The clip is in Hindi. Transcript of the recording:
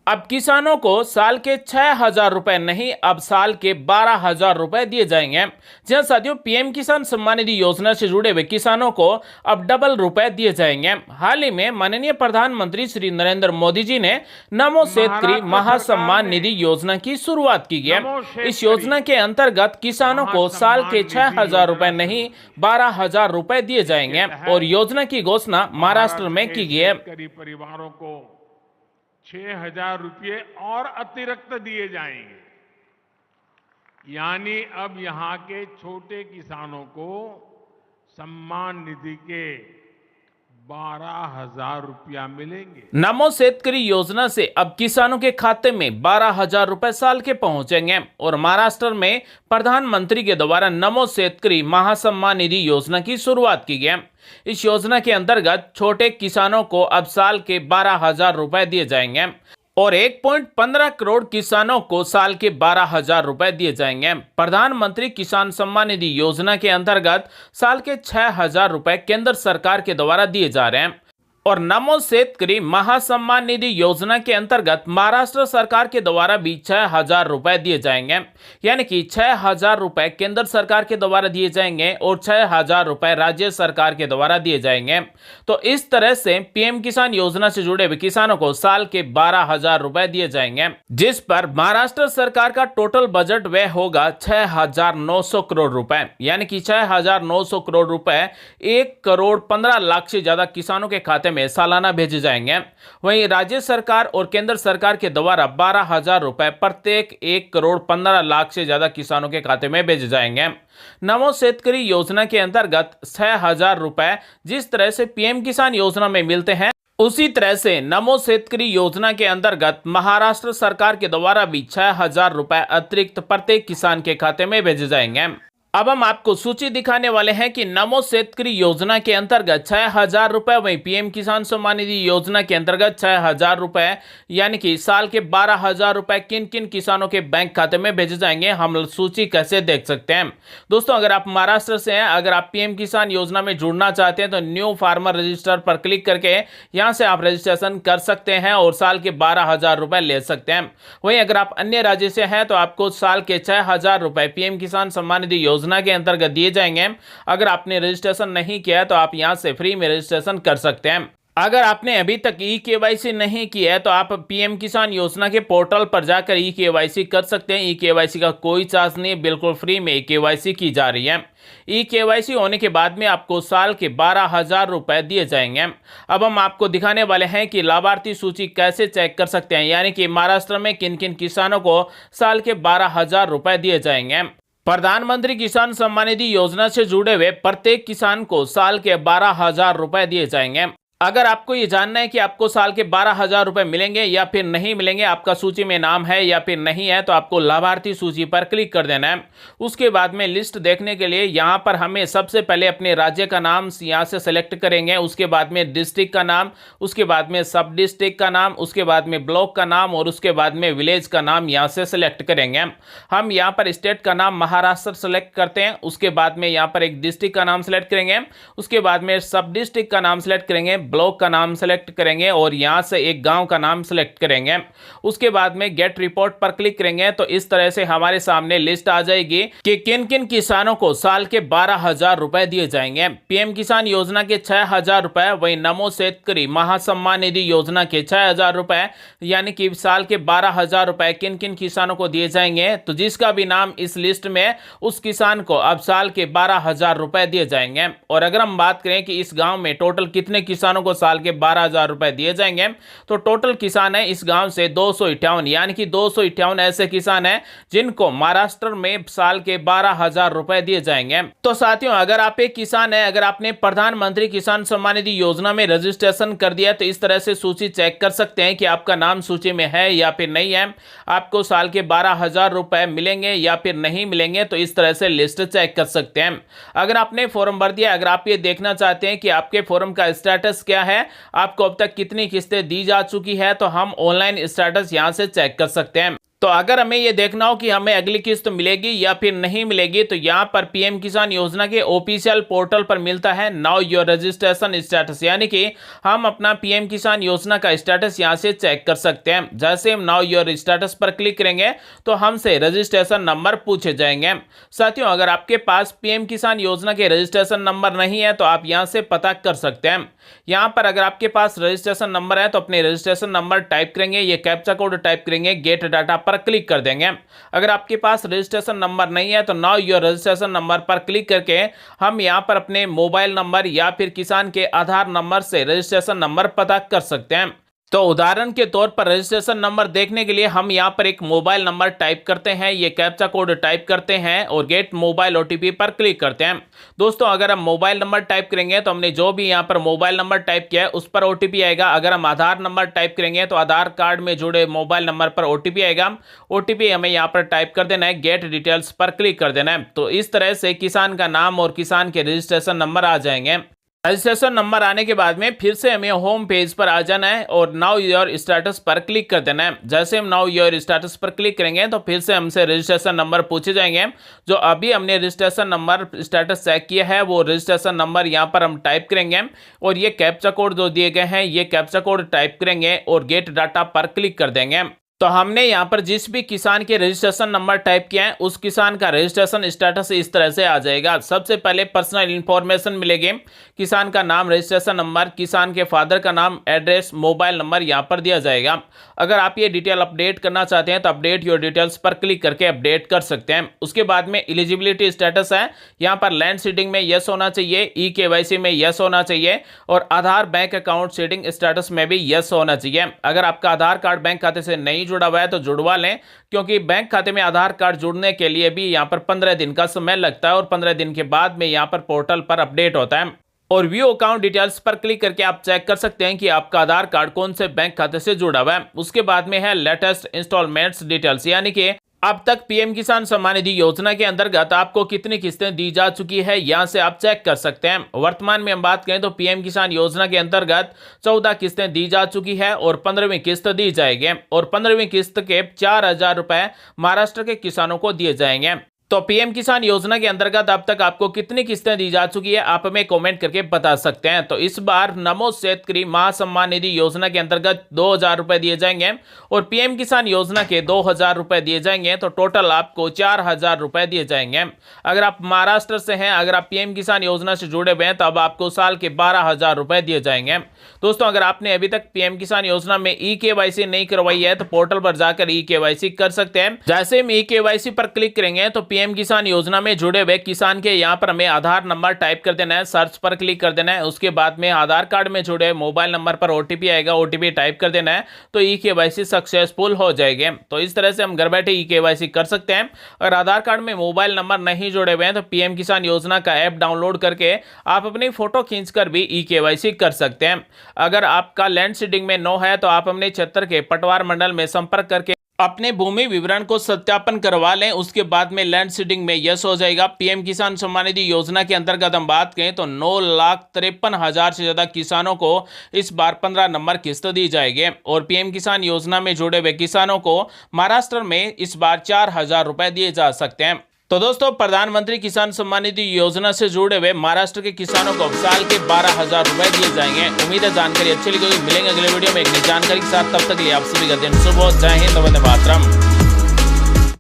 अब किसानों को साल के 6,000 रुपए नहीं, अब साल के 12,000 रुपए दिए जाएंगे। जी साथियों, पीएम किसान सम्मान निधि योजना से जुड़े हुए किसानों को अब डबल रुपए दिए जाएंगे। हाल ही में माननीय प्रधानमंत्री श्री नरेंद्र मोदी जी ने नमो शेतकरी महासम्मान निधि योजना की शुरुआत की है। इस योजना के अंतर्गत किसानों को साल के 6,000 रुपए नहीं, 12,000 रुपए दिए जाएंगे और योजना की घोषणा महाराष्ट्र में की गई है। परिवारों को 6,000 रुपये और अतिरिक्त दिए जाएंगे। यानी अब यहां के छोटे किसानों को सम्मान निधि के 12,000 रुपया मिलेंगे। नमो शेतकरी योजना से अब किसानों के खाते में 12,000 रुपए साल के पहुंचेंगे और महाराष्ट्र में प्रधानमंत्री के द्वारा नमो शेतकरी महासम्मान निधि योजना की शुरुआत की गई। इस योजना के अंतर्गत छोटे किसानों को अब साल के 12,000 रुपए दिए जाएंगे और 1.15 करोड़ किसानों को साल के 12,000 रुपए दिए जाएंगे। प्रधानमंत्री किसान सम्मान निधि योजना के अंतर्गत साल के 6,000 रुपए केंद्र सरकार के द्वारा दिए जा रहे हैं और नमो शेतकरी महासम्मान निधि योजना के अंतर्गत महाराष्ट्र सरकार के द्वारा भी 6,000 रुपए दिए जाएंगे। यानी कि 6,000 रुपए केंद्र सरकार के द्वारा दिए जाएंगे और 6,000 रुपए राज्य सरकार के द्वारा दिए जाएंगे। तो इस तरह से पीएम किसान योजना से जुड़े हुए किसानों को साल के 12,000 रुपए दिए जाएंगे, जिस पर महाराष्ट्र सरकार का टोटल बजट व्यय होगा 6,900 करोड़ रुपए। यानी कि 6,900 करोड़ रुपए 1,15,00,000 से ज्यादा किसानों के खाते में सालाना भेजे जाएंगे। वहीं राज्य सरकार और केंद्र सरकार के द्वारा 12,000 रुपए प्रत्येक 1,15,00,000 से ज्यादा किसानों के खाते में भेजे जाएंगे। नमो शेतकरी योजना के अंतर्गत 6,000 रुपए जिस तरह से पीएम किसान योजना में मिलते हैं, उसी तरह से नमो शेतकरी योजना के अंतर्गत महाराष्ट्र सरकार के द्वारा भी 6,000 रुपए अतिरिक्त प्रत्येक किसान के खाते में भेजे जाएंगे। अब हम आपको सूची दिखाने वाले हैं कि नमो शेतकरी योजना के अंतर्गत 6,000 रुपए, वहीं पीएम किसान सम्मान निधि योजना के अंतर्गत 6,000 रुपए यानी कि साल के 12,000 रुपए किन किन किसानों के बैंक खाते में भेजे जाएंगे। हम सूची कैसे देख सकते हैं दोस्तों, अगर आप महाराष्ट्र से हैं, अगर आप पीएम किसान योजना में जुड़ना चाहते हैं तो न्यू फार्मर रजिस्टर पर क्लिक करके यहां से आप रजिस्ट्रेशन कर सकते हैं और साल के 12,000 रुपए ले सकते हैं। वहीं अगर आप अन्य राज्य से हैं तो आपको साल के 6,000 रुपए पीएम किसान सम्मान निधि योजना के अंतर्गत दिए जाएंगे। अगर आपने रजिस्ट्रेशन नहीं किया है तो आप यहां से फ्री में रजिस्ट्रेशन कर सकते हैं। अगर आपने अभी तक ई-केवाईसी नहीं किया है तो आप पीएम किसान योजना के पोर्टल पर जाकर ई-केवाईसी कर सकते हैं। ई-केवाईसी का कोई चार्ज नहीं, बिल्कुल फ्री में ई-केवाईसी की जा रही है। ई-केवाईसी होने के बाद में आपको साल के 12,000 रुपए दिए जाएंगे। अब हम आपको दिखाने वाले हैं कि लाभार्थी सूची कैसे चेक कर सकते हैं, यानी कि महाराष्ट्र में किन किन किसानों को साल के 12,000 रुपए दिए जाएंगे। प्रधानमंत्री किसान सम्मान निधि योजना से जुड़े हुए प्रत्येक किसान को साल के 12,000 रुपए दिए जाएंगे। अगर आपको ये जानना है कि आपको साल के 12,000 रुपए मिलेंगे या फिर नहीं मिलेंगे, आपका सूची में नाम है या फिर नहीं है, तो आपको लाभार्थी सूची पर क्लिक कर देना है। उसके बाद में लिस्ट देखने के लिए यहाँ पर हमें सबसे पहले अपने राज्य का नाम यहाँ से सेलेक्ट करेंगे, उसके बाद में डिस्ट्रिक्ट का नाम, उसके बाद में सब डिस्ट्रिक्ट का नाम, उसके बाद में ब्लॉक का नाम और उसके बाद में विलेज का नाम यहाँ से सेलेक्ट करेंगे। हम यहाँ पर स्टेट का नाम महाराष्ट्र सेलेक्ट करते हैं, उसके बाद में यहाँ पर एक डिस्ट्रिक्ट का नाम सेलेक्ट करेंगे, उसके बाद में सब डिस्ट्रिक्ट का नाम सेलेक्ट करेंगे, ब्लॉक का नाम सेलेक्ट करेंगे और यहां से एक गांव का नाम सेलेक्ट करेंगे। उसके बाद में गेट रिपोर्ट पर क्लिक करेंगे तो इस तरह से हमारे सामने लिस्ट आ जाएगी कि किन किन किसानों को साल के 12,000 रुपए दिए जाएंगे। पीएम किसान योजना के 6,000 रुपए, वहीं नमो शेतकरी महासम्मान निधि योजना के 6,000 रुपए, यानी कि साल के 12,000 रुपए किन किन किसानों को दिए जाएंगे। तो जिसका भी नाम इस लिस्ट में, उस किसान को अब साल के 12,000 रुपए दिए जाएंगे। और अगर हम बात करें कि इस गांव में टोटल कितने किसानों को साल के 12,000 रुपए दिए जाएंगे, तो टोटल किसान है इस गांव से 258, यानी कि 258 ऐसे किसान हैं जिनको महाराष्ट्र में साल के 12,000 रुपए दिए जाएंगे। तो साथियों, अगर आप एक किसान है, अगर आपने प्रधानमंत्री किसान सम्मान निधि योजना में रजिस्ट्रेशन कर दिया तो इस तरह से सूची चेक कर सकते हैं कि आपका नाम सूची में है या फिर नहीं है, आपको साल के 12,000 रुपए मिलेंगे या फिर नहीं मिलेंगे। तो इस तरह से लिस्ट चेक कर सकते हैं। अगर आपने फॉर्म भर दिया, अगर आप ये देखना चाहते हैं कि आपके फॉर्म का स्टेटस क्या है, आपको अब तक कितनी किस्तें दी जा चुकी है, तो हम ऑनलाइन स्टेटस यहां से चेक कर सकते हैं। तो अगर हमें ये देखना हो कि हमें अगली किस्त मिलेगी या फिर नहीं मिलेगी, तो यहाँ पर पीएम किसान योजना के ऑफिशियल पोर्टल पर मिलता है नाउ योर रजिस्ट्रेशन स्टेटस, यानी कि हम अपना पीएम किसान योजना का स्टेटस यहाँ से चेक कर सकते हैं। जैसे हम नाउ योर स्टेटस पर क्लिक करेंगे तो हमसे रजिस्ट्रेशन नंबर पूछे जाएंगे। साथियों, अगर आपके पास पीएम किसान योजना के रजिस्ट्रेशन नंबर नहीं है तो आप यहाँ से पता कर सकते हैं। यहाँ पर अगर आपके पास रजिस्ट्रेशन नंबर है तो अपने रजिस्ट्रेशन नंबर टाइप करेंगे, ये कैप्चा कोड टाइप करेंगे, गेट डाटा पर क्लिक कर देंगे। अगर आपके पास रजिस्ट्रेशन नंबर नहीं है तो नाउ योर रजिस्ट्रेशन नंबर पर क्लिक करके हम यहाँ पर अपने मोबाइल नंबर या फिर किसान के आधार नंबर से रजिस्ट्रेशन नंबर पता कर सकते हैं। तो उदाहरण के तौर पर रजिस्ट्रेशन नंबर देखने के लिए हम यहाँ पर एक मोबाइल नंबर टाइप करते हैं, ये कैप्चा कोड टाइप करते हैं और गेट मोबाइल ओटीपी पर क्लिक करते हैं। दोस्तों, अगर हम मोबाइल नंबर टाइप करेंगे तो हमने जो भी यहाँ पर मोबाइल नंबर टाइप किया है उस पर ओटीपी आएगा। अगर हम आधार नंबर टाइप करेंगे तो आधार कार्ड में जुड़े मोबाइल नंबर पर ओटीपी आएगा। ओटीपी हमें यहाँ पर टाइप कर देना है, गेट डिटेल्स पर क्लिक कर देना है। तो इस तरह से किसान का नाम और किसान के रजिस्ट्रेशन नंबर आ जाएंगे। रजिस्ट्रेशन नंबर आने के बाद में फिर से हमें होम पेज पर आ जाना है और नाउ योर स्टेटस पर क्लिक कर देना है। जैसे हम नाउ योर स्टेटस पर क्लिक करेंगे तो फिर से हमसे रजिस्ट्रेशन नंबर पूछे जाएंगे। जो अभी हमने रजिस्ट्रेशन नंबर स्टेटस चेक किया है वो रजिस्ट्रेशन नंबर यहाँ पर हम टाइप करेंगे और ये कैप्चा कोड जो दिए गए हैं ये कैप्चा कोड टाइप करेंगे और गेट डाटा पर क्लिक कर देंगे। तो हमने यहाँ पर जिस भी किसान के रजिस्ट्रेशन नंबर टाइप किया है उस किसान का रजिस्ट्रेशन स्टेटस इस तरह से आ जाएगा। सबसे पहले पर्सनल इंफॉर्मेशन मिलेगी, किसान का नाम, रजिस्ट्रेशन नंबर, किसान के फादर का नाम, एड्रेस, मोबाइल नंबर यहाँ पर दिया जाएगा। अगर आप ये डिटेल अपडेट करना चाहते हैं तो अपडेट योर डिटेल्स पर क्लिक करके अपडेट कर सकते हैं। उसके बाद में एलिजिबिलिटी स्टेटस है, यहाँ पर लैंड सीडिंग में यस होना चाहिए, ई-केवाईसी में यस होना चाहिए और आधार बैंक अकाउंट सीडिंग स्टेटस में भी यस होना चाहिए। अगर आपका आधार कार्ड बैंक खाते से नहीं जुड़ा हुआ है तो जुड़वा लें, क्योंकि बैंक खाते में आधार कार्ड जुड़ने के लिए भी यहाँ पर 15 दिन का समय लगता है और 15 दिन के बाद में यहाँ पर पोर्टल पर अपडेट होता है। और व्यू अकाउंट डिटेल्स पर क्लिक करके आप चेक कर सकते हैं कि आपका आधार कार्ड कौन से बैंक खाते से जुड़ा हुआ है। उसके बाद में है लेटेस्ट इंस्टॉलमेंट्स डिटेल्स, यानी कि अब तक पीएम किसान सम्मान निधि योजना के अंतर्गत आपको कितनी किस्तें दी जा चुकी है, यहां से आप चेक कर सकते हैं। वर्तमान में हम बात करें तो पीएम किसान योजना के अंतर्गत 14 किस्तें दी जा चुकी है और 15वीं किस्त दी जाएगी और 15वीं किस्त के 4,000 रुपए महाराष्ट्र के किसानों को दिए जाएंगे। तो पीएम किसान योजना के अंतर्गत अब तक आपको कितनी किस्तें दी जा चुकी है आप हमें कमेंट करके बता सकते हैं। तो इस बार नमो शेतकरी महासम्मान निधि योजना के अंतर्गत 2,000 रुपए दिए जाएंगे और पीएम किसान योजना के 2,000 रुपए दिए जाएंगे, तो टोटल आपको 4,000 रुपए दिए जाएंगे। अगर आप महाराष्ट्र से हैं, अगर आप पीएम किसान योजना से जुड़े हुए हैं तो अब आपको साल के 12,000 रुपए दिए जाएंगे। दोस्तों, अगर आपने अभी तक पीएम किसान योजना में ई-केवाईसी नहीं करवाई है तो पोर्टल पर जाकर ई-केवाईसी कर सकते हैं। जैसे हम ई-केवाईसी पर क्लिक करेंगे तो पीएम किसान योजना में जुड़े हुए किसान के यहाँ पर हमें आधार नंबर टाइप कर देना है, सर्च पर क्लिक कर देना है। उसके बाद में आधार कार्ड में जुड़े मोबाइल नंबर पर ओटीपी आएगा, ओटीपी टाइप कर देना है, तो ई-केवाईसी सक्सेसफुल हो जाएगी। तो इस तरह से हम घर बैठे ई-केवाईसी कर सकते हैं। अगर आधार कार्ड में मोबाइल नंबर नहीं जुड़े हुए हैं तो पीएम किसान योजना का ऐप डाउनलोड करके आप अपनी फोटो खींचकर भी ई-केवाईसी कर सकते हैं। अगर आपका लैंड सीडिंग में नो है तो आप अपने क्षेत्र के पटवार मंडल में संपर्क करके अपने भूमि विवरण को सत्यापन करवा लें। उसके बाद में लैंड सीडिंग में यस हो जाएगा। पीएम किसान सम्मान निधि योजना के अंतर्गत हम बात करें तो 9,53,000 से ज्यादा किसानों को इस बार 15 नंबर किस्त दी जाएगी और पीएम किसान योजना में जुड़े हुए किसानों को महाराष्ट्र में इस बार 4,000 रुपए दिए जा सकते हैं। तो दोस्तों, प्रधानमंत्री किसान सम्मान निधि योजना से जुड़े हुए महाराष्ट्र के किसानों को साल के 12,000 रुपए दिए जाएंगे। उम्मीद है जानकारी अच्छी लगी। मिलेंगे अगले वीडियो में एक नई जानकारी के साथ, तब तक के लिए आप सभी का दिन शुभ हो। जय हिंद, वंदे मातरम।